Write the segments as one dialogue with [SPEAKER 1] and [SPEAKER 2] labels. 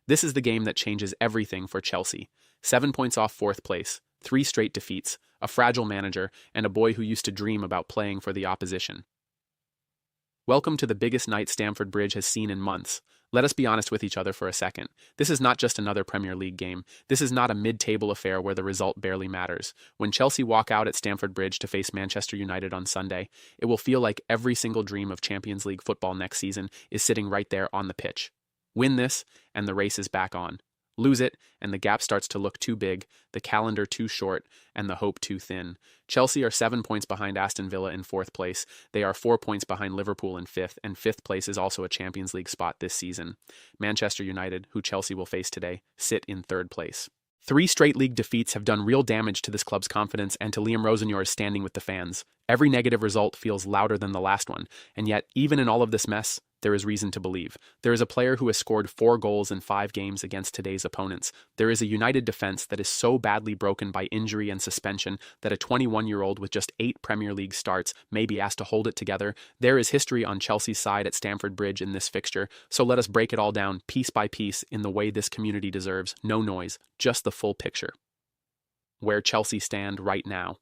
[SPEAKER 1] This is the game that changes everything for Chelsea. 7 points off fourth place, 3 straight defeats, a fragile manager, and a boy who used to dream about playing for the opposition. Welcome to the biggest night Stamford Bridge has seen in months. Let us be honest with each other for a second. This is not just another Premier League game. This is not a mid-table affair where the result barely matters. When Chelsea walk out at Stamford Bridge to face Manchester United on Sunday, it will feel like every single dream of Champions League football next season is sitting right there on the pitch. Win this, and the race is back on. Lose it, and the gap starts to look too big, the calendar too short, and the hope too thin. Chelsea are 7 points behind Aston Villa in fourth place. They are 4 points behind Liverpool in fifth, and fifth place is also a Champions League spot this season. Manchester United, who Chelsea will face today, sit in third place. 3 straight league defeats have done real damage to this club's confidence and to Liam Rosenyor's standing with the fans. Every negative result feels louder than the last one, and yet, even in all of this mess, there is reason to believe. There is a player who has scored 4 goals in 5 games against today's opponents. There is a United defense that is so badly broken by injury and suspension that a 21-year-old with just 8 Premier League starts may be asked to hold it together. There is history on Chelsea's side at Stamford Bridge in this fixture, so let us break it all down piece by piece in the way this community deserves. No noise, just the full picture. Where Chelsea stand right now.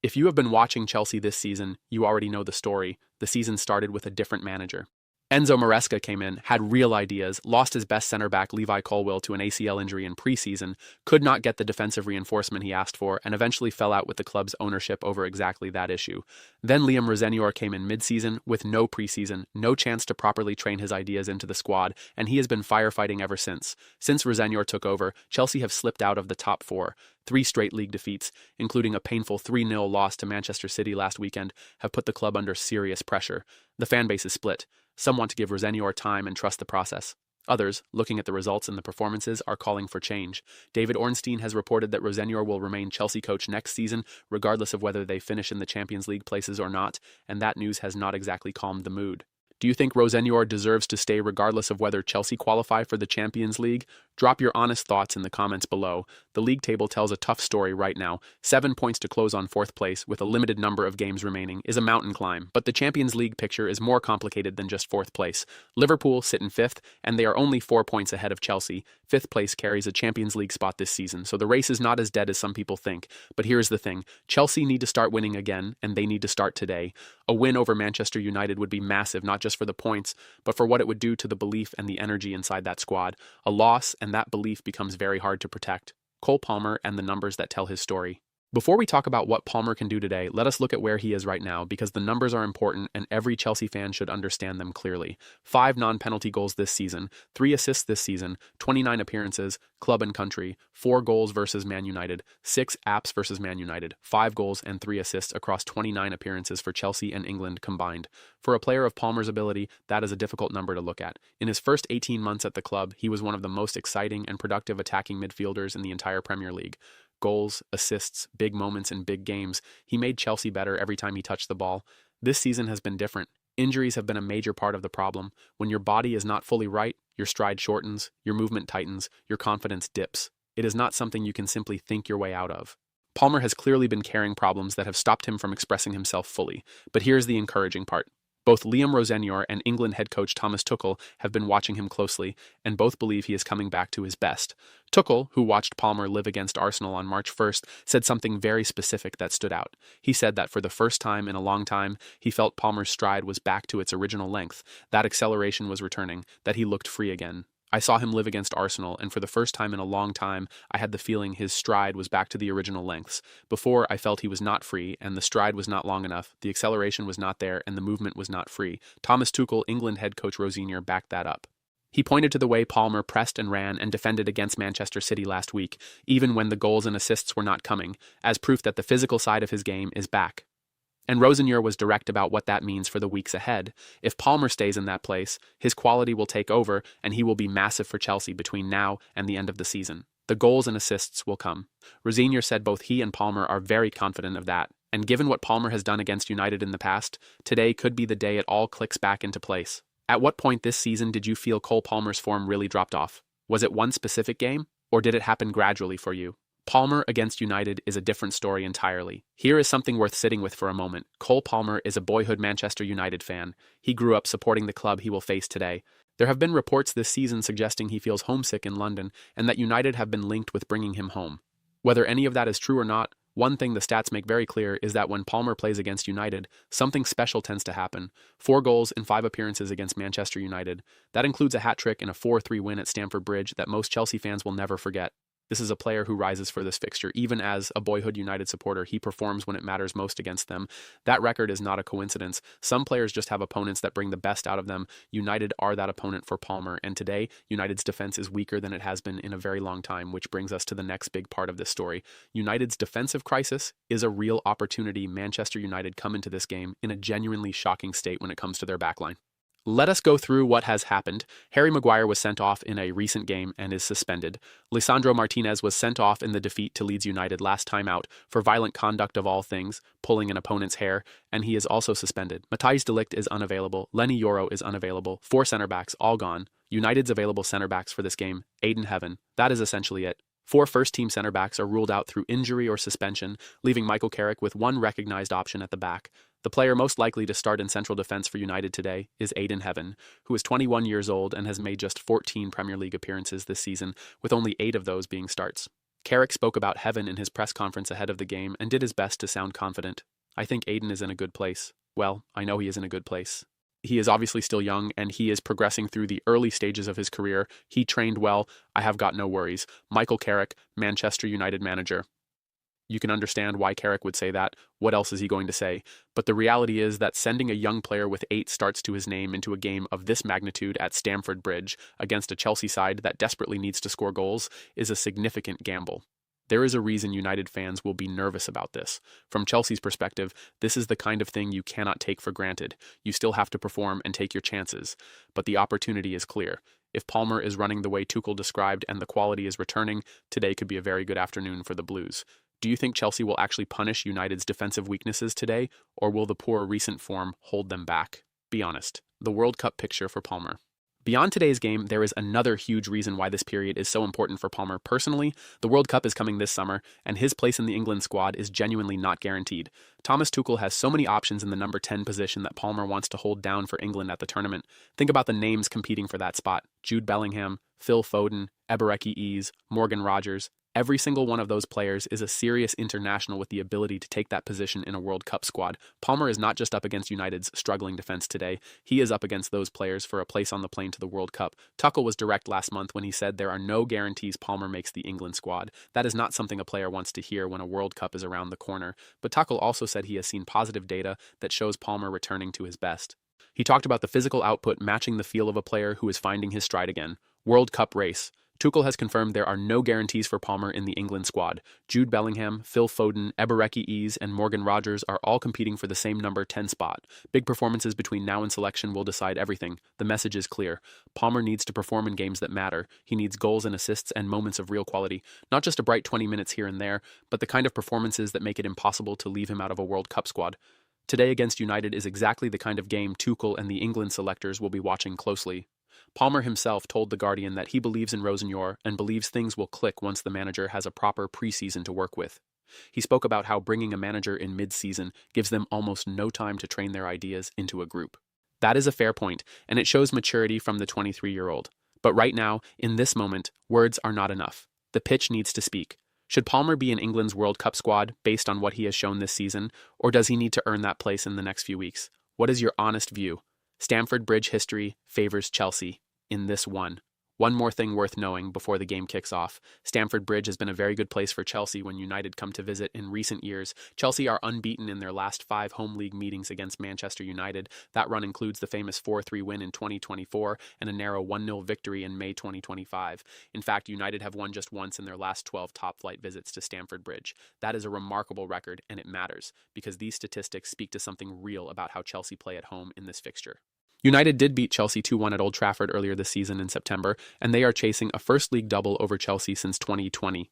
[SPEAKER 1] If you have been watching Chelsea this season, you already know the story. The season started with a different manager. Enzo Maresca came in, had real ideas, lost his best center-back Levi Colwill to an ACL injury in preseason, could not get the defensive reinforcement he asked for, and eventually fell out with the club's ownership over exactly that issue. Then Liam Rosenyor came in mid-season with no preseason, no chance to properly train his ideas into the squad, and he has been firefighting ever since. Since Rosenyor took over, Chelsea have slipped out of the top 4. 3 straight league defeats, including a painful 3-0 loss to Manchester City last weekend, have put the club under serious pressure. The fan base is split. Some want to give Rosenyor time and trust the process. Others, looking at the results and the performances, are calling for change. David Ornstein has reported that Rosenyor will remain Chelsea coach next season, regardless of whether they finish in the Champions League places or not, and that news has not exactly calmed the mood. Do you think Rosenyor deserves to stay regardless of whether Chelsea qualify for the Champions League? Drop your honest thoughts in the comments below. The league table tells a tough story right now. 7 points to close on fourth place with a limited number of games remaining is a mountain climb, but the Champions League picture is more complicated than just fourth place. Liverpool sit in fifth, and they are only 4 points ahead of Chelsea. Fifth place carries a Champions League spot this season, so the race is not as dead as some people think. But here's the thing. Chelsea need to start winning again, and they need to start today. A win over Manchester United would be massive, not just for the points, but for what it would do to the belief and the energy inside that squad. A loss, and that belief becomes very hard to protect. Cole Palmer and the numbers that tell his story. Before we talk about what Palmer can do today, let us look at where he is right now, because the numbers are important and every Chelsea fan should understand them clearly. 5 non-penalty goals this season, 3 assists this season, 29 appearances, club and country, 4 goals versus Man United, 6 apps versus Man United, 5 goals and 3 assists across 29 appearances for Chelsea and England combined. For a player of Palmer's ability, that is a difficult number to look at. In his first 18 months at the club, he was one of the most exciting and productive attacking midfielders in the entire Premier League. Goals, assists, big moments, and big games. He made Chelsea better every time he touched the ball. This season has been different. Injuries have been a major part of the problem. When your body is not fully right, your stride shortens, your movement tightens, your confidence dips. It is not something you can simply think your way out of. Palmer has clearly been carrying problems that have stopped him from expressing himself fully. But here's the encouraging part. Both Liam Rosenyor and England head coach Thomas Tuchel have been watching him closely, and both believe he is coming back to his best. Tuchel, who watched Palmer live against Arsenal on March 1st, said something very specific that stood out. He said that for the first time in a long time, he felt Palmer's stride was back to its original length, that acceleration was returning, that he looked free again. I saw him live against Arsenal, and for the first time in a long time, I had the feeling his stride was back to the original lengths. Before, I felt he was not free, and the stride was not long enough, the acceleration was not there, and the movement was not free. Thomas Tuchel, England head coach Rosenyor, backed that up. He pointed to the way Palmer pressed and ran and defended against Manchester City last week, even when the goals and assists were not coming, as proof that the physical side of his game is back. And Rosenyor was direct about what that means for the weeks ahead. If Palmer stays in that place, his quality will take over, and he will be massive for Chelsea between now and the end of the season. The goals and assists will come. Rosenyor said both he and Palmer are very confident of that, and given what Palmer has done against United in the past, today could be the day it all clicks back into place. At what point this season did you feel Cole Palmer's form really dropped off? Was it one specific game, or did it happen gradually for you? Palmer against United is a different story entirely. Here is something worth sitting with for a moment. Cole Palmer is a boyhood Manchester United fan. He grew up supporting the club he will face today. There have been reports this season suggesting he feels homesick in London and that United have been linked with bringing him home. Whether any of that is true or not, one thing the stats make very clear is that when Palmer plays against United, something special tends to happen. 4 goals in 5 appearances against Manchester United. That includes a hat-trick and a 4-3 win at Stamford Bridge that most Chelsea fans will never forget. This is a player who rises for this fixture. Even as a boyhood United supporter, he performs when it matters most against them. That record is not a coincidence. Some players just have opponents that bring the best out of them. United are that opponent for Palmer, and today, United's defense is weaker than it has been in a very long time, which brings us to the next big part of this story. United's defensive crisis is a real opportunity. Manchester United come into this game in a genuinely shocking state when it comes to their backline. Let us go through what has happened. Harry Maguire was sent off in a recent game and is suspended. Lisandro Martinez was sent off in the defeat to Leeds United last time out for violent conduct of all things, pulling an opponent's hair, and he is also suspended. Matthijs de Ligt is unavailable. Lenny Yoro is unavailable. 4 center-backs, all gone. United's available center-backs for this game, Aiden Heaven. That is essentially it. 4 first-team center-backs are ruled out through injury or suspension, leaving Michael Carrick with 1 recognized option at the back. The player most likely to start in central defense for United today is Aiden Heaven, who is 21 years old and has made just 14 Premier League appearances this season, with only 8 of those being starts. Carrick spoke about Heaven in his press conference ahead of the game and did his best to sound confident. I think Aiden is in a good place. Well, I know he is in a good place. He is obviously still young, and he is progressing through the early stages of his career. He trained well. I have got no worries. Michael Carrick, Manchester United manager. You can understand why Carrick would say that. What else is he going to say? But the reality is that sending a young player with 8 starts to his name into a game of this magnitude at Stamford Bridge against a Chelsea side that desperately needs to score goals is a significant gamble. There is a reason United fans will be nervous about this. From Chelsea's perspective, this is the kind of thing you cannot take for granted. You still have to perform and take your chances. But the opportunity is clear. If Palmer is running the way Tuchel described and the quality is returning, today could be a very good afternoon for the Blues. Do you think Chelsea will actually punish United's defensive weaknesses today, or will the poor recent form hold them back? Be honest. The World Cup picture for Palmer. Beyond today's game, there is another huge reason why this period is so important for Palmer personally. The World Cup is coming this summer, and his place in the England squad is genuinely not guaranteed. Thomas Tuchel has so many options in the number 10 position that Palmer wants to hold down for England at the tournament. Think about the names competing for that spot. Jude Bellingham, Phil Foden, Ebereki Eze, Morgan Rogers. Every single one of those players is a serious international with the ability to take that position in a World Cup squad. Palmer is not just up against United's struggling defense today, he is up against those players for a place on the plane to the World Cup. Tuchel was direct last month when he said there are no guarantees Palmer makes the England squad. That is not something a player wants to hear when a World Cup is around the corner, but Tuchel also said he has seen positive data that shows Palmer returning to his best. He talked about the physical output matching the feel of a player who is finding his stride again. World Cup race. Tuchel has confirmed there are no guarantees for Palmer in the England squad. Jude Bellingham, Phil Foden, Ebereki Eze, and Morgan Rogers are all competing for the same number 10 spot. Big performances between now and selection will decide everything. The message is clear. Palmer needs to perform in games that matter. He needs goals and assists and moments of real quality. Not just a bright 20 minutes here and there, but the kind of performances that make it impossible to leave him out of a World Cup squad. Today against United is exactly the kind of game Tuchel and the England selectors will be watching closely. Palmer himself told The Guardian that he believes in Rosenjor and believes things will click once the manager has a proper preseason to work with. He spoke about how bringing a manager in mid-season gives them almost no time to train their ideas into a group. That is a fair point, and it shows maturity from the 23-year-old. But right now, in this moment, words are not enough. The pitch needs to speak. Should Palmer be in England's World Cup squad based on what he has shown this season, or does he need to earn that place in the next few weeks? What is your honest view? Stamford Bridge history favors Chelsea in this one. One more thing worth knowing before the game kicks off. Stamford Bridge has been a very good place for Chelsea when United come to visit in recent years. Chelsea are unbeaten in their last 5 home league meetings against Manchester United. That run includes the famous 4-3 win in 2024 and a narrow 1-0 victory in May 2025. In fact, United have won just once in their last 12 top-flight visits to Stamford Bridge. That is a remarkable record, and it matters, because these statistics speak to something real about how Chelsea play at home in this fixture. United did beat Chelsea 2-1 at Old Trafford earlier this season in September, and they are chasing a first league double over Chelsea since 2020.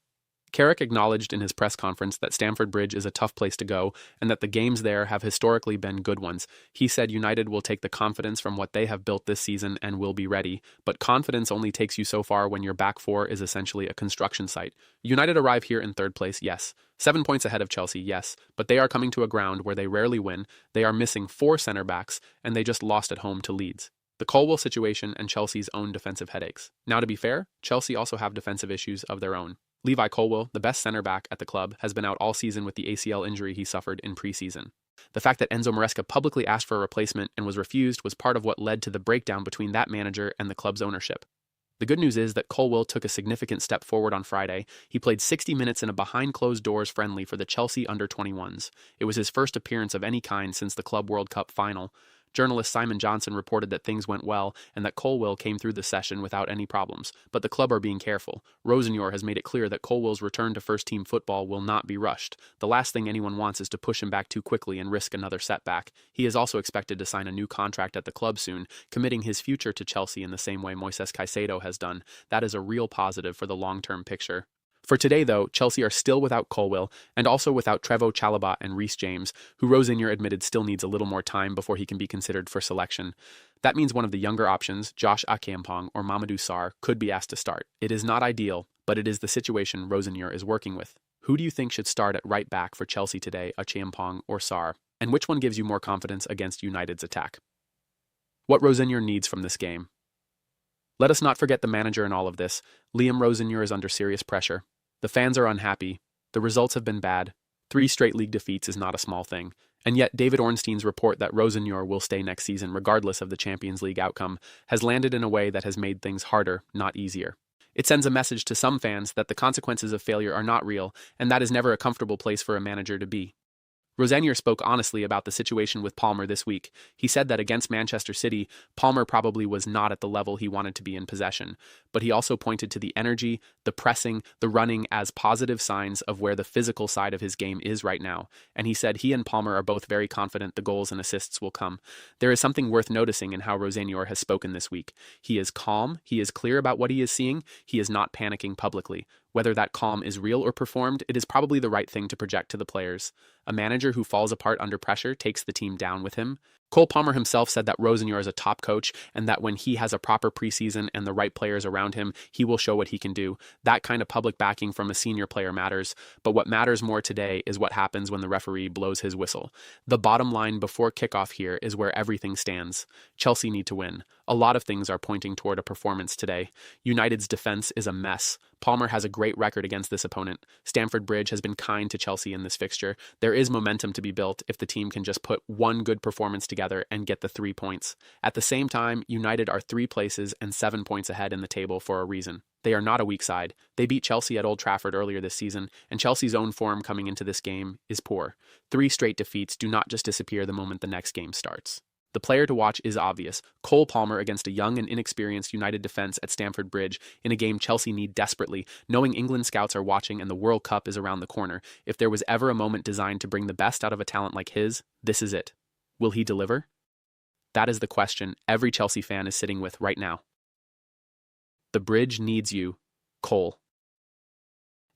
[SPEAKER 1] Carrick acknowledged in his press conference that Stamford Bridge is a tough place to go and that the games there have historically been good ones. He said United will take the confidence from what they have built this season and will be ready, but confidence only takes you so far when your back four is essentially a construction site. United arrive here in 3rd place, yes. 7 points ahead of Chelsea, yes, but they are coming to a ground where they rarely win, they are missing 4 center backs, and they just lost at home to Leeds. The Colwill situation and Chelsea's own defensive headaches. Now, to be fair, Chelsea also have defensive issues of their own. Levi Colwill, the best center back at the club, has been out all season with the ACL injury he suffered in preseason. The fact that Enzo Maresca publicly asked for a replacement and was refused was part of what led to the breakdown between that manager and the club's ownership. The good news is that Colwill took a significant step forward on Friday. He played 60 minutes in a behind-closed-doors friendly for the Chelsea under-21s. It was his first appearance of any kind since the Club World Cup final. Journalist Simon Johnson reported that things went well and that Colwill came through the session without any problems, but the club are being careful. Rosenjor has made it clear that Colwill's return to first-team football will not be rushed. The last thing anyone wants is to push him back too quickly and risk another setback. He is also expected to sign a new contract at the club soon, committing his future to Chelsea in the same way Moises Caicedo has done. That is a real positive for the long-term picture. For today, though, Chelsea are still without Colwill and also without Trevoh Chalobah and Reece James, who Rosenjor admitted still needs a little more time before he can be considered for selection. That means one of the younger options, Josh Akeampong or Mamadou Sarr, could be asked to start. It is not ideal, but it is the situation Rosenjor is working with. Who do you think should start at right back for Chelsea today, Akeampong or Sarr? And which one gives you more confidence against United's attack? What Rosenjor needs from this game? Let us not forget the manager in all of this. Liam Rosenjor is under serious pressure. The fans are unhappy. The results have been bad. 3 straight league defeats is not a small thing. And yet, David Ornstein's report that Rosenjor will stay next season regardless of the Champions League outcome has landed in a way that has made things harder, not easier. It sends a message to some fans that the consequences of failure are not real, and that is never a comfortable place for a manager to be. Rosenjor spoke honestly about the situation with Palmer this week. He said that against Manchester City, Palmer probably was not at the level he wanted to be in possession, but he also pointed to the energy, the pressing, the running as positive signs of where the physical side of his game is right now, and he said he and Palmer are both very confident the goals and assists will come. There is something worth noticing in how Rosenjor has spoken this week. He is calm, he is clear about what he is seeing, he is not panicking publicly. Whether that calm is real or performed, it is probably the right thing to project to the players. A manager who falls apart under pressure takes the team down with him. Cole Palmer himself said that Rosenjor is a top coach and that when he has a proper preseason and the right players around him, he will show what he can do. That kind of public backing from a senior player matters, but what matters more today is what happens when the referee blows his whistle. The bottom line before kickoff here is where everything stands. Chelsea need to win. A lot of things are pointing toward a performance today. United's defense is a mess. Palmer has a great record against this opponent. Stamford Bridge has been kind to Chelsea in this fixture. There is momentum to be built if the team can just put one good performance together and get the 3 points. At the same time, United are 3 places and 7 points ahead in the table for a reason. They are not a weak side. They beat Chelsea at Old Trafford earlier this season, and Chelsea's own form coming into this game is poor. 3 straight defeats do not just disappear the moment the next game starts. The player to watch is obvious. Cole Palmer against a young and inexperienced United defense at Stamford Bridge in a game Chelsea need desperately, knowing England scouts are watching and the World Cup is around the corner. If there was ever a moment designed to bring the best out of a talent like his, this is it. Will he deliver? That is the question every Chelsea fan is sitting with right now. The Bridge needs you, Cole.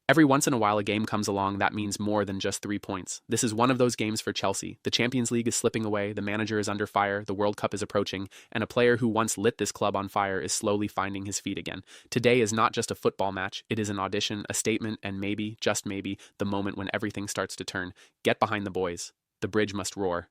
[SPEAKER 1] Every once in a while a game comes along that means more than just 3 points. This is one of those games for Chelsea. The Champions League is slipping away, the manager is under fire, the World Cup is approaching, and a player who once lit this club on fire is slowly finding his feet again. Today is not just a football match, it is an audition, a statement, and maybe, just maybe, the moment when everything starts to turn. Get behind the boys. The Bridge must roar.